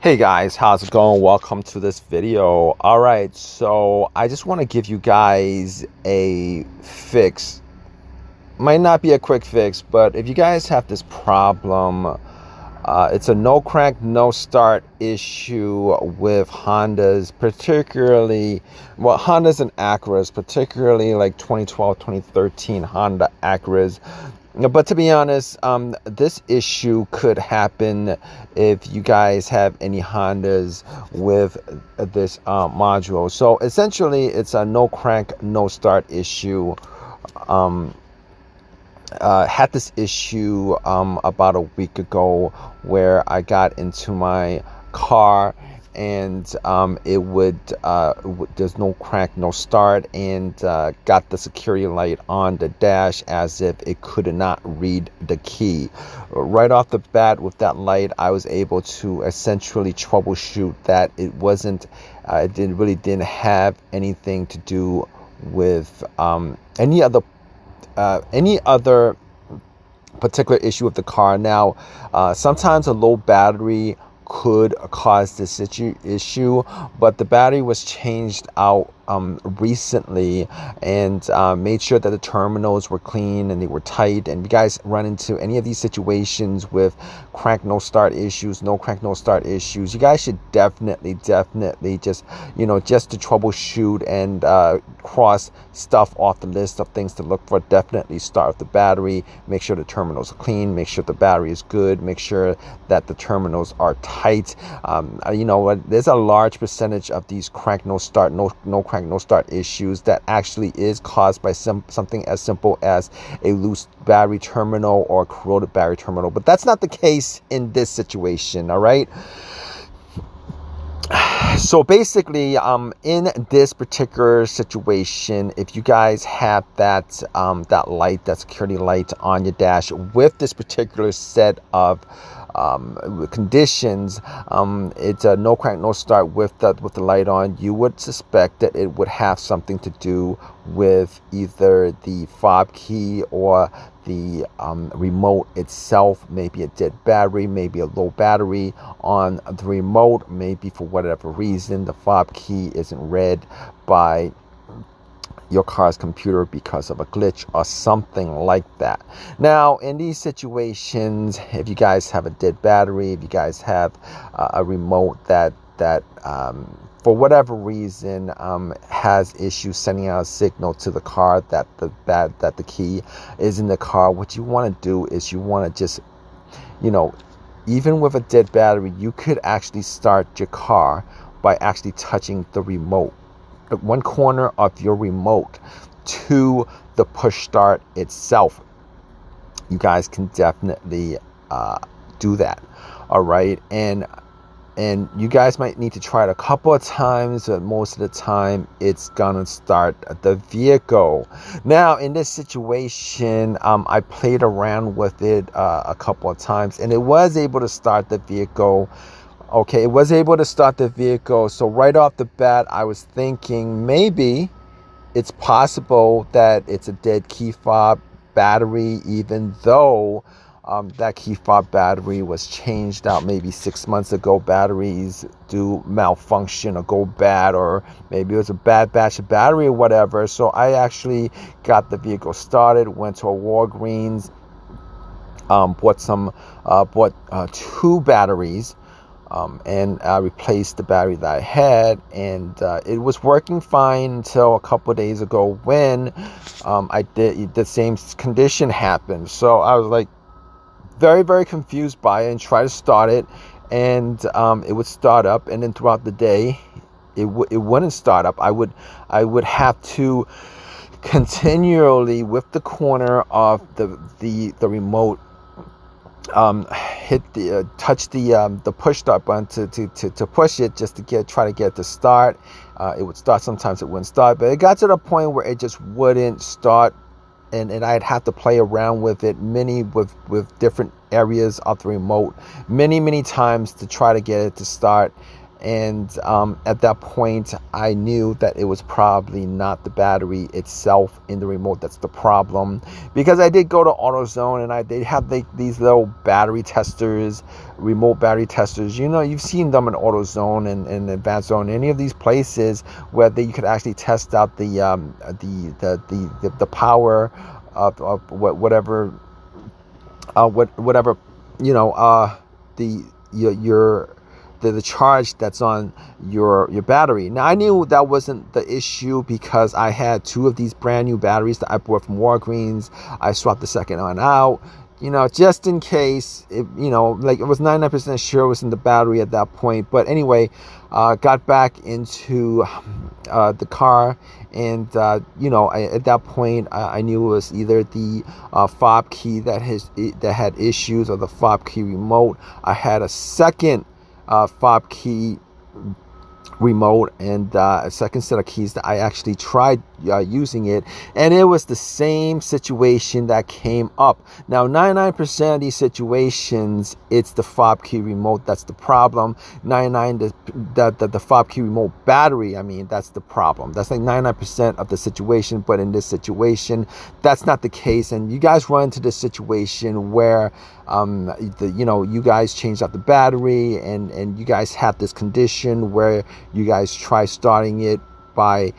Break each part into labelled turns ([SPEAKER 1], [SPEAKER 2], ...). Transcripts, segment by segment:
[SPEAKER 1] Hey guys, how's it going? Welcome to this video. All right, so I just want to give you guys a fix. Might not be a quick fix, but if you guys have this problem, it's a no crank, no start issue with Hondas, particularly, well, Hondas and Acuras, particularly like 2012, 2013 Honda Acuras. But to be honest, this issue could happen if you guys have any Hondas with this module. So essentially, it's a no crank, no start issue. Had this issue about a week ago where I got into my car and there's no crank, no start, and got the security light on the dash as if it could not read the key. Right off the bat with that light, I was able to essentially troubleshoot that it wasn't, it didn't have anything to do with any other particular issue with the car. Now, sometimes a low battery could cause this issue, but the battery was changed out recently and made sure that the terminals were clean and they were tight. And if you guys run into any of these situations with crank no start issues, no crank no start issues, you guys should definitely just just to troubleshoot and cross stuff off the list of things to look for. Definitely start with the battery, make sure the terminals are clean, make sure the battery is good, make sure that the terminals are tight. There's a large percentage of these crank no start, no crank no start issues that actually is caused by something as simple as a loose battery terminal or a corroded battery terminal. But that's not the case in this situation. All right. So basically, in this particular situation, if you guys have that light, that security light on your dash with this particular set of conditions, it's a no crank no start with the light on, you would suspect that it would have something to do with either the fob key or the remote itself. Maybe a dead battery, maybe a low battery on the remote, maybe for whatever reason the fob key isn't read by your car's computer because of a glitch or something like that. Now, in these situations, if you guys have a dead battery, if you guys have a remote that for whatever reason has issues sending out a signal to the car that the key is in the car, what you want to do is you want to just, even with a dead battery, you could actually start your car by actually touching the remote, one corner of your remote, to the push start itself. You guys can definitely do that. All right, and you guys might need to try it a couple of times, but most of the time it's gonna start the vehicle. Now, in this situation, I played around with it a couple of times, and it was able to start the vehicle. Okay, it was able to start the vehicle. So right off the bat, I was thinking maybe it's possible that it's a dead key fob battery, even though that key fob battery was changed out maybe 6 months ago. Batteries do malfunction or go bad, or maybe it was a bad batch of battery or whatever. So I actually got the vehicle started, went to a Walgreens, bought 2 batteries. And I replaced the battery that I had, and it was working fine until a couple of days ago when the same condition happened. So I was like very, very confused by it and tried to start it, and it would start up, and then throughout the day it wouldn't start up. I would have to continually, with the corner of the remote, touch the push start button to push it, just to try to get it to start. It would start, sometimes it wouldn't start, but it got to the point where it just wouldn't start, and I'd have to play around with it with different areas of the remote many times to try to get it to start. And at that point, I knew that it was probably not the battery itself in the remote that's the problem, because I did go to AutoZone, and they had these little battery testers, remote battery testers. You know, you've seen them in AutoZone and Advanced Zone, any of these places where you could actually test out the power of whatever whatever, you know, the your the charge that's on your battery. Now I knew that wasn't the issue, because I had two of these brand new batteries that I bought from Walgreens. I swapped the second one out, you know, just in case. You know, like, it was 99% sure it was in the battery at that point. But anyway, got back into the car, and you know, at that point, I knew it was either the fob key that had issues, or the fob key remote. I had a second fob key remote, and a second set of keys that I actually tried using it, and it was the same situation that came up. Now 99% of these situations, it's the fob key remote that's the problem. 99 the fob key remote battery, I mean, that's the problem. That's like 99% of the situation. But in this situation, that's not the case, and you guys run into this situation where you know, you guys changed out the battery, and you guys have this condition where you guys try starting it by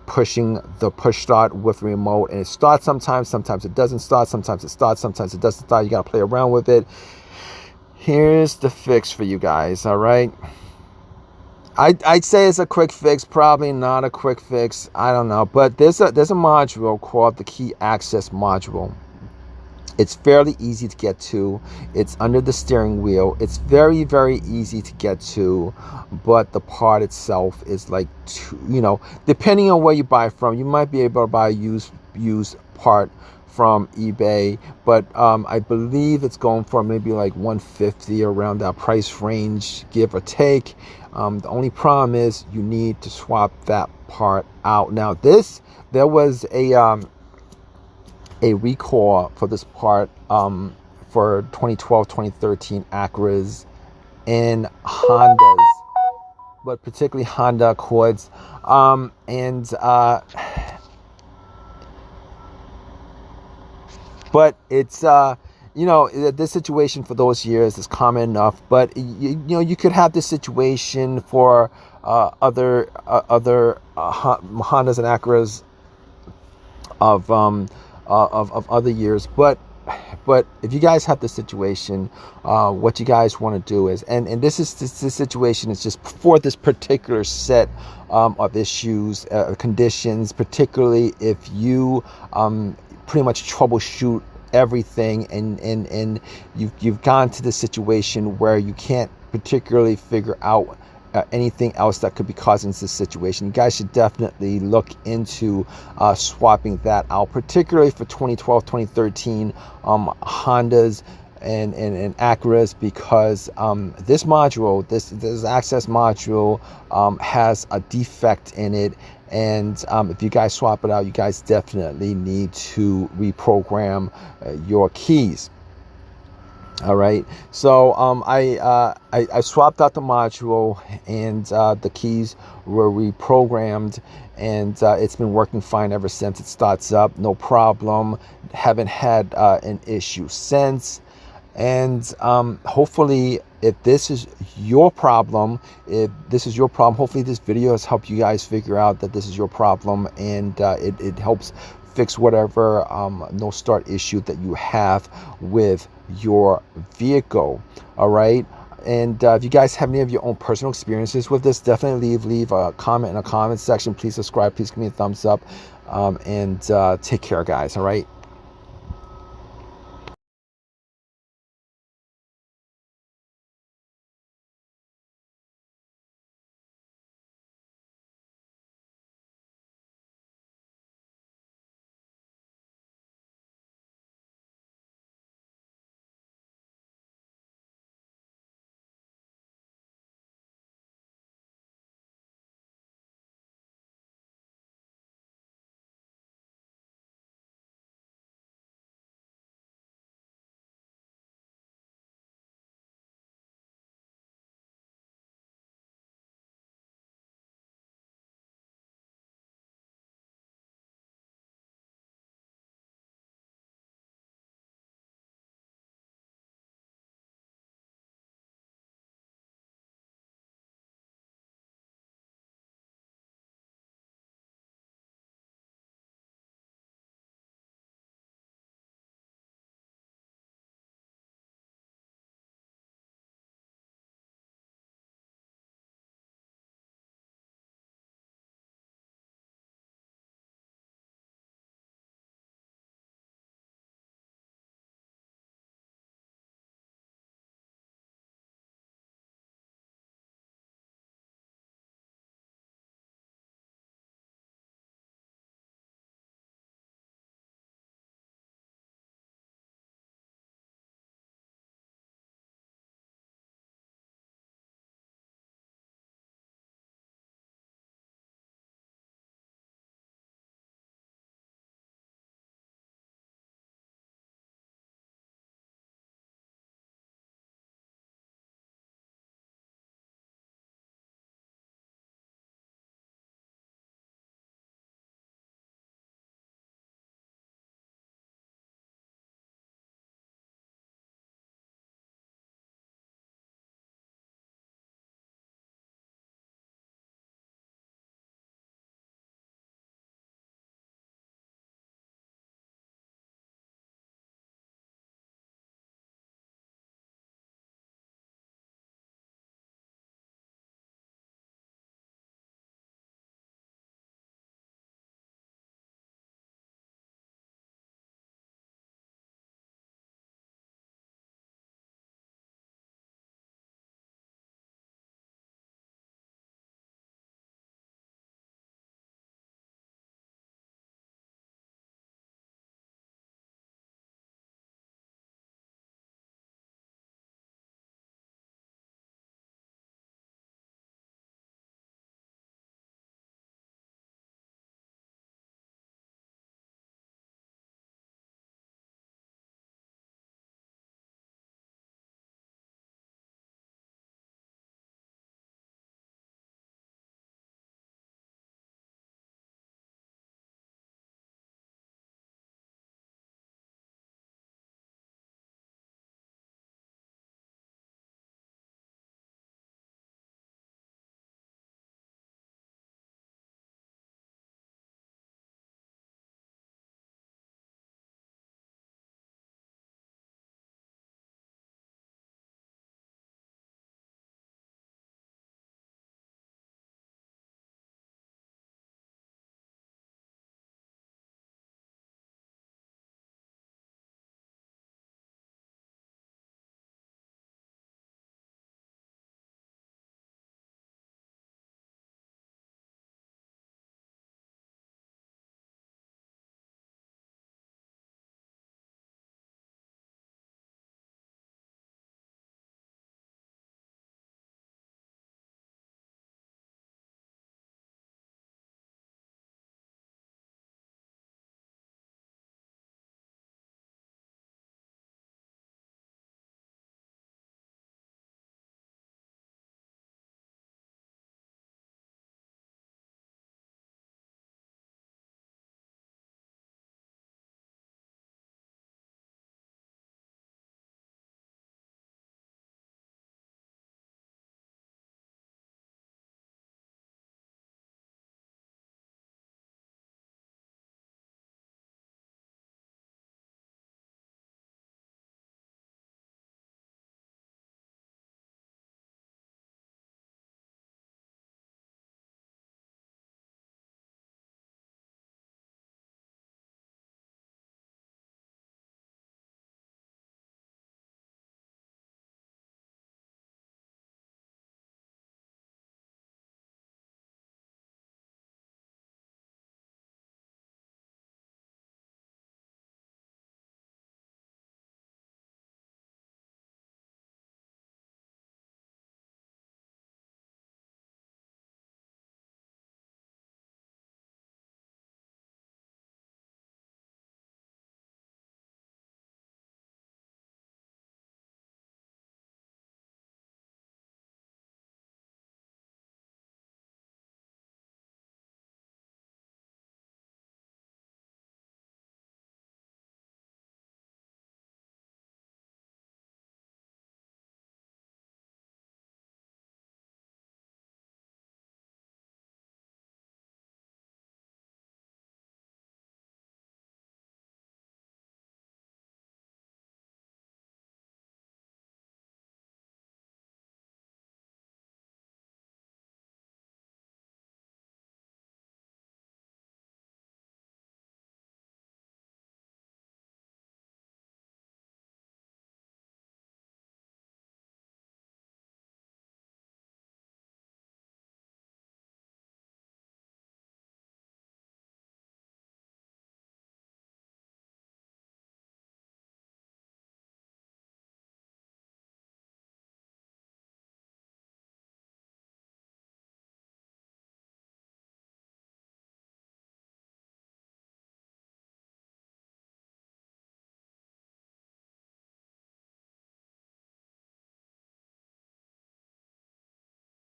[SPEAKER 1] pushing the push start with the remote, and it starts sometimes it doesn't start, sometimes it starts, sometimes it doesn't start. You got to play around with it. Here's the fix for you guys. All right, I'd say it's a quick fix, probably not a quick fix, I don't know, but there's a module called the key access module. It's fairly easy to get to. It's under the steering wheel. It's very, very easy to get to, but the part itself is like, you know, depending on where you buy from, you might be able to buy a used part from eBay, but I believe it's going for maybe like $150, around that price range, give or take. The only problem is you need to swap that part out. Now there was a recall for this part for 2012, 2013 Acura's and Hondas, but particularly Honda Accords, but it's you know, this situation for those years is common enough. But you know, you could have this situation for other Hondas and Acuras of other years. But if you guys have the situation, what you guys want to do is, and this situation is just for this particular set of issues, conditions, particularly if you pretty much troubleshoot everything, and you've gone to the situation where you can't particularly figure out anything else that could be causing this situation. You guys should definitely look into swapping that out, particularly for 2012, 2013 Hondas and Acuras, because this module, this access module, has a defect in it, and if you guys swap it out, you guys definitely need to reprogram your keys. All right, so I swapped out the module, and the keys were reprogrammed, and it's been working fine ever since. It starts up, no problem. Haven't had an issue since. And hopefully, if this is your problem, hopefully this video has helped you guys figure out that this is your problem, and it helps fix whatever no start issue that you have with your vehicle. All right, and if you guys have any of your own personal experiences with this, definitely leave a comment in the comment section. Please subscribe, please give me a thumbs up, and take care, guys. All right.